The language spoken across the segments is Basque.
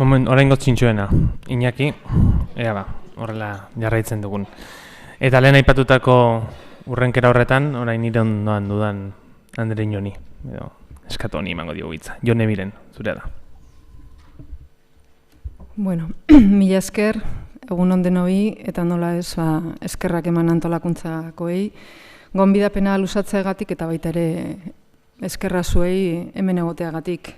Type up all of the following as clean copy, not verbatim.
Oraingo txintxoena, Iñaki, ea ba, horrela jarraitzen dugun. Eta lehen aipatutako urrenkera horretan, orain nire ondoan dudan Andere Joni, edo eskatu honi emango diogu hitza. Jone Miren, zurea da. Bueno, mila esker, egun onden hori, eta nola ez, eskerrak eman antolakuntzakoei. Gonbidapena lusatzeagatik eta baita ere eskerra zuei hemen egoteagatik.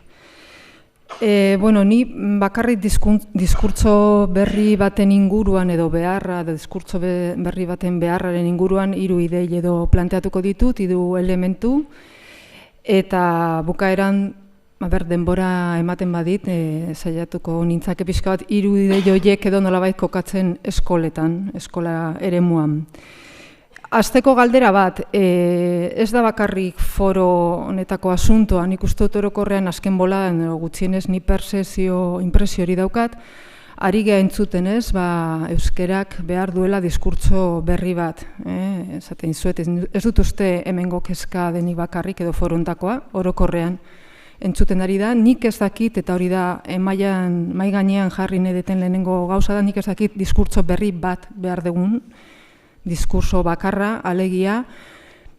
Ni bakarrik diskurtso berri baten inguruan edo beharra, diskurtso berri baten beharraren inguruan 3 idei edo planteatuko ditut, 3 elementu, eta bukaeran denbora ematen badit, saiatuko nintzake pixka bat 3 idei horiek edo nolabait kokatzen eskoletan, eskola eremuan. Hasteko galdera bat, ez da bakarrik foro honetako asuntoa, nik uste dut orokorrean azken boladan, gutxienez ni percepzio, inpresio hori daukat, ari geha entzuten ez, euskerak behar duela diskurtso berri bat. Esaten dizuet, ez dut uste hemengo kezka denik bakarrik edo foro honetakoa, orokorrean entzuten ari da, nik ez dakit, eta hori da mai gainean jarri nedeten lehenengo gauza da, nik ez dakit diskurtso berri bat behar dugun, diskurso bakarra, alegia,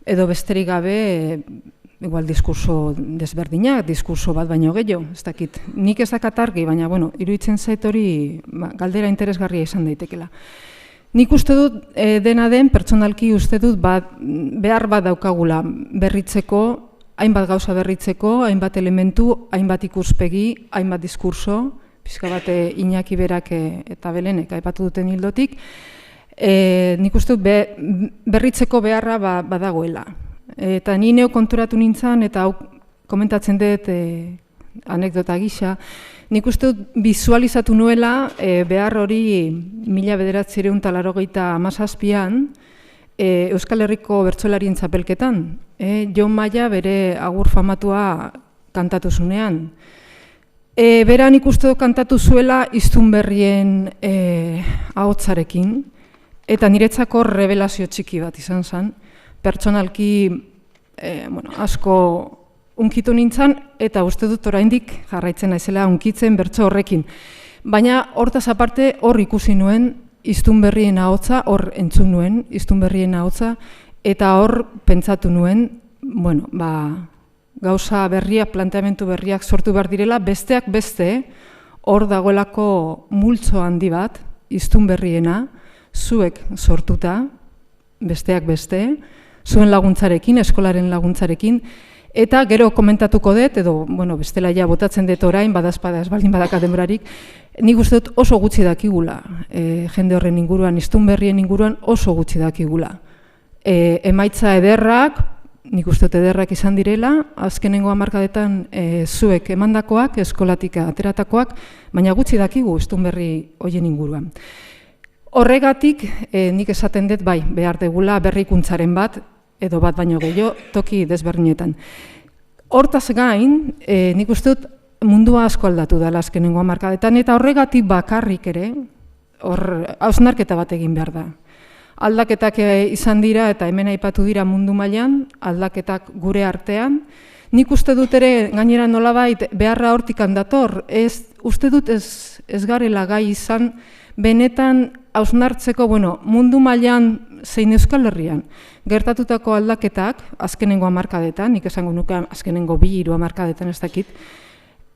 edo besterik gabe, igual diskurso desberdinak, diskurso bat baino gehiago, ez dakit. Nik ez dakat argi, baina, iruditzen zait hori galdera interesgarria izan daitekela. Nik uste dut, dena den, pertsonalki uste dut, behar bat daukagula berritzeko, hainbat gauza berritzeko, hainbat elementu, hainbat ikuspegi, hainbat diskurso, pixka bat Iñaki berak eta Belenek aipatu duten hildotik, nik uste dut berritzeko beharra badagoela. Eta ni neu konturatu nintzen, eta hau komentatzen dut anekdota gisa, nik uste dut bizualizatu nuela behar hori 1987an Euskal Herriko bertsolarien txapelketan. Jon Maia bere agur famatua kantatu zunean. Bera nik uste dut kantatu zuela Iztunberrien ahotsarekin, eta niretzako revelazio txiki bat izan zen, pertsonalki asko unkitu nintzen, eta uste dut oraindik jarraitzen naizela unkitzen bertso horrekin. Baina hortaz aparte hor ikusi nuen Iztunberrien ahotsa, hor entzun nuen Iztunberrien ahotsa, eta hor pentsatu nuen, gauza berriak, planteamendu berriak sortu behar direla, besteak beste, hor dagoelako multzo handi bat, Iztunberriena, zuek sortuta, besteak beste, zuen laguntzarekin, eskolaren laguntzarekin, eta gero komentatuko dut, edo bestela ja botatzen dut orain, badazpada ez baldin badaka denborarik, nik uste dut oso gutxi dakigula, jende horren inguruan, Iztunberrien inguruan oso gutxi dakigula. Emaitza ederrak, nik uste dut ederrak izan direla, azkenengo hamarkadetan zuek emandakoak, eskolatik ateratakoak, baina gutxi dakigu Iztunberri horien inguruan. Horregatik, nik esaten dut behar degula berrikuntzaren bat, edo bat baino gehiago, toki desberdinetan. Hortaz gain, nik uste dut mundua asko aldatu dela azkenengo hamarkadetan, eta horregatik bakarrik ere, hausnarketa bat egin behar da. Aldaketak izan dira, eta hemen aipatu dira mundu mailan, aldaketak gure artean. Nik uste dut ere, gainera nolabait, beharra hortikan dator, uste dut ez garela gai izan, benetan hausnartzeko, mundu mailan zein Euskal Herrian, gertatutako aldaketak, azkenengo hamarkadetan, nik esango nuke azkenengo 2-3 hamarkadetan ez dakit,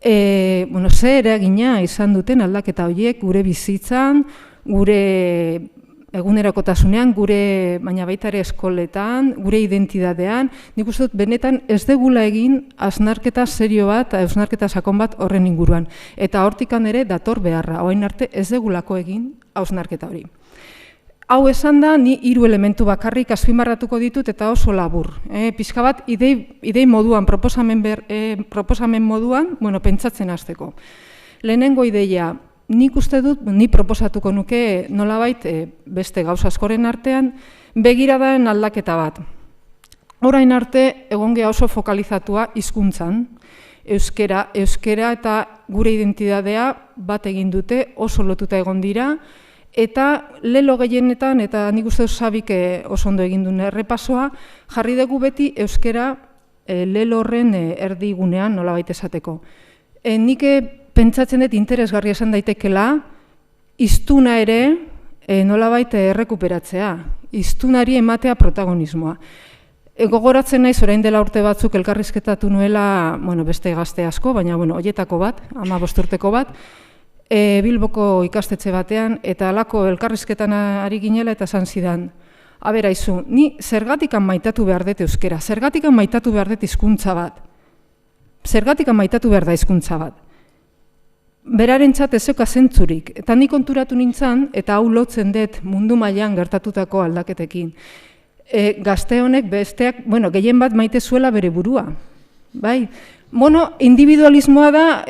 zer eragina izan duten aldaketa horiek gure bizitzan, gure egunerokotasunean, baina baita ere eskoletan, gure identidadean, nik uste dut benetan ez degula egin hausnarketa serio bat, hausnarketa sakon bat horren inguruan. Eta hortikan ere dator beharra, orain arte ez degulako egin hausnarketa hori. Hau esan da, ni 3 elementu bakarrik azpimarratuko ditut eta oso labur. Pixka bat, idei moduan, proposamen moduan, pentsatzen hasteko. Lehenengo ideia, nik uste dut, ni proposatuko nuke nolabait beste gauza askoren artean, begiradaen aldaketa bat. Orain arte, egon geha oso fokalizatua hizkuntzan, euskera eta gure identidadea bat egin dute, oso lotuta egon dira, eta lelo gehienetan, eta nik uste dut Sabik oso ondo egin duen errepasoa, jarri dugu beti euskera lelo horren erdigunean nolabait esateko. Nik pentsatzen dut interesgarria esan daitekela, hiztuna ere nolabait errekuperatzea, hiztunari ematea protagonismoa. Gogoratzen naiz orain dela urte batzuk elkarrizketatu nuela, beste gazte asko, baina horietako bat, 15 urteko bat, Bilboko ikastetxe batean, eta halako elkarrizketan ari ginela eta esan zidan, aizu, ni zergatikan maitatu behar dut euskera, zergatikan maitatu behar dut hizkuntza bat, zergatikan maitatu behar da hizkuntza bat. Berarentzat ez zeuka zentzurik, eta ni konturatu nintzen, eta hau lotzen dut mundu mailan gertatutako aldaketekin. Gazte honek besteak, gehien bat maite zuela bere burua. Individualismoa da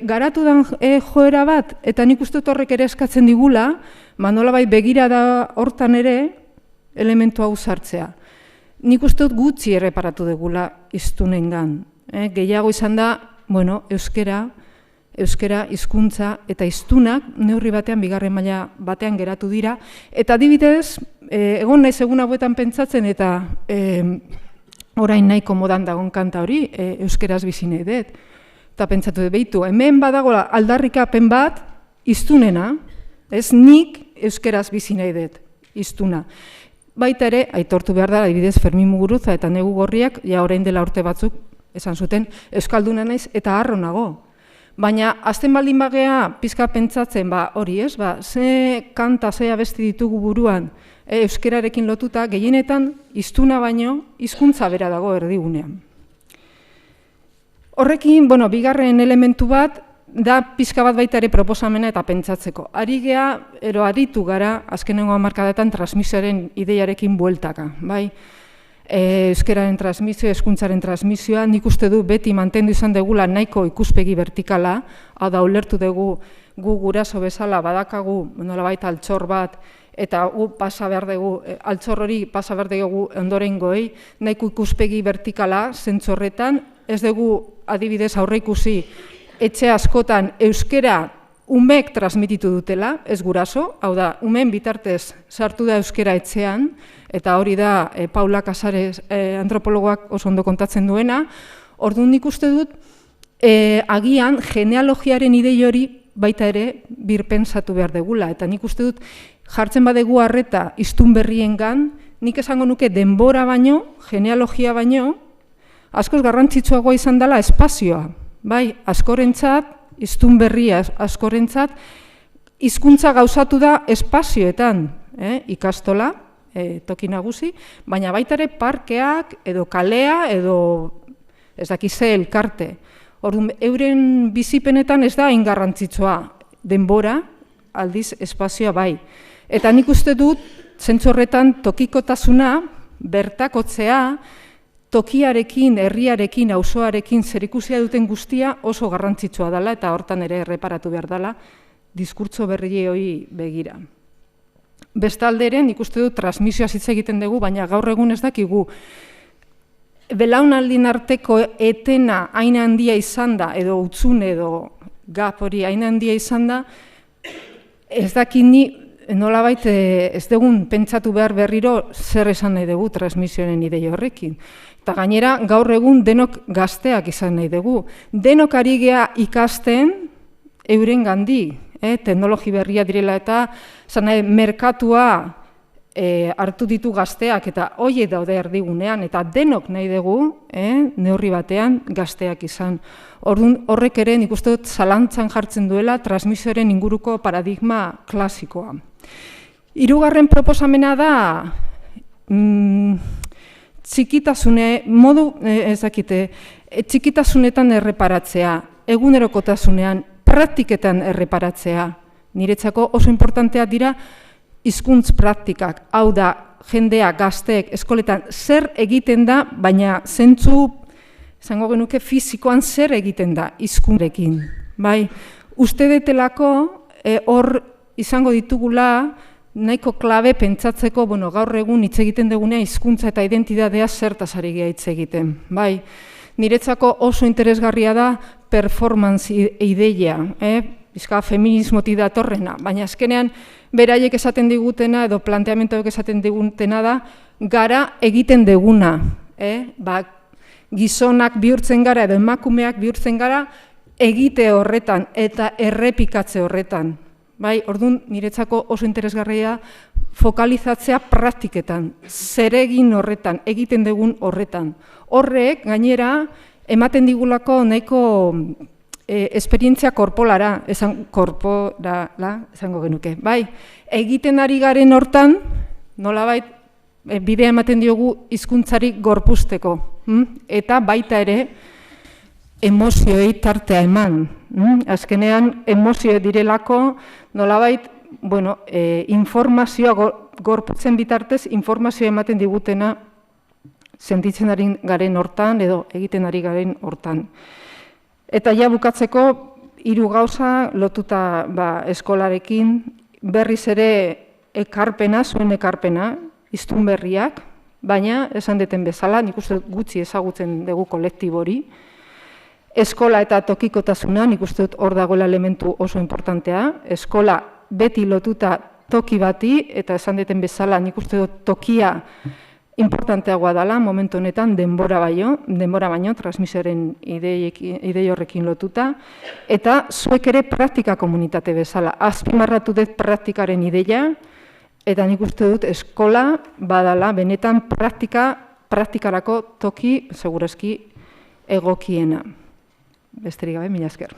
garatu den joera bat, eta nik uste horrek ere eskatzen digula, nolabait begira da hortan ere elementu hau sartzea. Nik uste dut gutxi erreparatu dugula hiztunengan. Gehiago izan da, euskera, hizkuntza eta hiztunak neurri batean, bigarren maila batean geratu dira. Eta adibidez, egon naiz egun hauetan pentsatzen eta orain nahiko modan dagoen kanta hori, euskeraz bizi nahi dut. Eta pentsatu dut, behitu, hemen badagoela aldarrikapen bat, hiztunena, ez nik euskeraz bizi nahi dut, hiztuna. Baita ere, aitortu behar da, adibidez, Fermin Muguruza eta Negu Gorriak, orain dela urte batzuk, esan zuten, euskalduna naiz eta harro nago. Baina, azten baldin bagea, pizka pentsatzen, hori ez, ze kanta, ze abesti ditugu buruan, euskerarekin lotuta, gehienetan, hiztuna baino, hizkuntza bera dago erdigunean. Horrekin, bigarren elementu bat, da pizka bat baita ere proposamena eta pentsatzeko. Aritu gara, azkenengo hamarkadetan, transmisioaren ideiarekin bueltaka, euskeraren transmisioa, hezkuntzaren transmisioa, nik uste du beti mantendu izan degula nahiko ikuspegi vertikala, hau da, ulertu dugu gu guraso bezala badakagu nolabait altxor bat, eta gu pasa behar dugu, altxor hori pasa behar dugu ondorengoei, nahiko ikuspegi vertikala zentzorretan, ez dugu adibidez aurre ikusi etxe askotan euskera umek transmititu dutela, ez guraso, hau da, umen bitartez sartu da euskera etxean, eta hori da Paula Casares antropologoak oso ondo kontatzen duena, orduan nik uste dut, agian genealogiaren idei hori baita ere birpentsatu behar degula, eta nik uste dut jartzen badegu harreta hiztun berriengan, nik esango nuke denbora baino, genealogia baino, askoz garrantzitsuagoa izan dela espazioa, askorentzat, hiztun berria askorentzat, hizkuntza gauzatu da espazioetan, ikastola, toki nagusi, baina baita ere parkeak, edo kalea, edo ez dakize elkarte. Orduan, euren bizipenetan ez da hain garrantzitsua denbora, aldiz espazioa bai. Eta nik uste dut, zentzorretan tokikotasuna, bertakotzea, tokiarekin, herriarekin, auzoarekin zerikusia duten guztia oso garrantzitsua dela eta hortan ere erreparatu behar dela diskurtso berriei begira. Bestalderen, ikuste dut transmisioa hitz egiten dugu, baina gaur egun ez dakigu belaunaldien arteko etena hain handia izan da, edo utzune edo gap hori hain handia izan da, ez dakit ni nolabait ez dugun pentsatu behar berriro zer esan nahi dugu transmisioaren idei horrekin. Eta gainera, gaur egun denok gazteak izan nahi dugu. Denok ari gea ikasten euren gandi, teknologi berria direla eta merkatua hartu ditu gazteak eta hoiek daude erdigunean eta denok nahi dugu neurri batean gazteak izan. Orduan horrek ere nik uste dut zalantzan jartzen duela transmisioaren inguruko paradigma klasikoa. Hirugarren proposamena da txikitasunetan erreparatzea, egunerokotasunean, praktiketan erreparatzea. Niretzako oso importanteak dira hizkuntz praktikak, hau da, jendea, gazteek, eskoletan zer egiten da, baina zentzu, zango genuke, fizikoan zer egiten da hizkuntzarekin. Uste detelako, hor izango ditugula, nahiko klabe pentsatzeko, gaur egun hitz egiten dugunea hizkuntza eta identitatea zertaz ari gea hitz egiten. Niretzako oso interesgarria da performance ideia, bizka feminismotik datorrena, baina azkenean beraiek esaten digutena edo planteamentoek esaten digutena da gara egiten deguna. Gizonak bihurtzen gara edo emakumeak bihurtzen gara egite horretan eta errepikatze horretan. Bai, orduan niretzako oso interesgarria fokalizatzea praktiketan, zeregin horretan, egiten dugun horretan. Horrek, gainera, ematen digulako nahiko esperientzia korporala, esango genuke. Bai, egiten ari garen hortan, nolabait, bidea ematen diogu hizkuntzari gorpuzteko. Eta baita ere, emozioei tartea eman. Azkenean, emozio direlako, nolabait, informazioa gorputzen bitartez, informazioa ematen digutena sentitzen ari garen hortan, edo egiten ari garen hortan. Eta ja bukatzeko, 3 gauza lotuta eskolarekin, berriz ere ekarpena, zuen ekarpena, hiztun berriak, baina, esan deten bezala, nik uste gutxi ezagutzen dugu kolektibori, eskola eta tokikotasuna, nik uste dut hor dagoela elementu oso importantea, eskola beti lotuta toki bati, eta esan deten bezala, nik uste dut tokia importanteagoa dela, momentu honetan, denbora baino, transmisioaren idei horrekin lotuta, eta zuek ere praktika komunitate bezala, azpimarratu dut praktikaren ideia, eta nik uste dut eskola badala, benetan praktikarako toki, segurazki, egokiena. Besterik gabe, mila esker.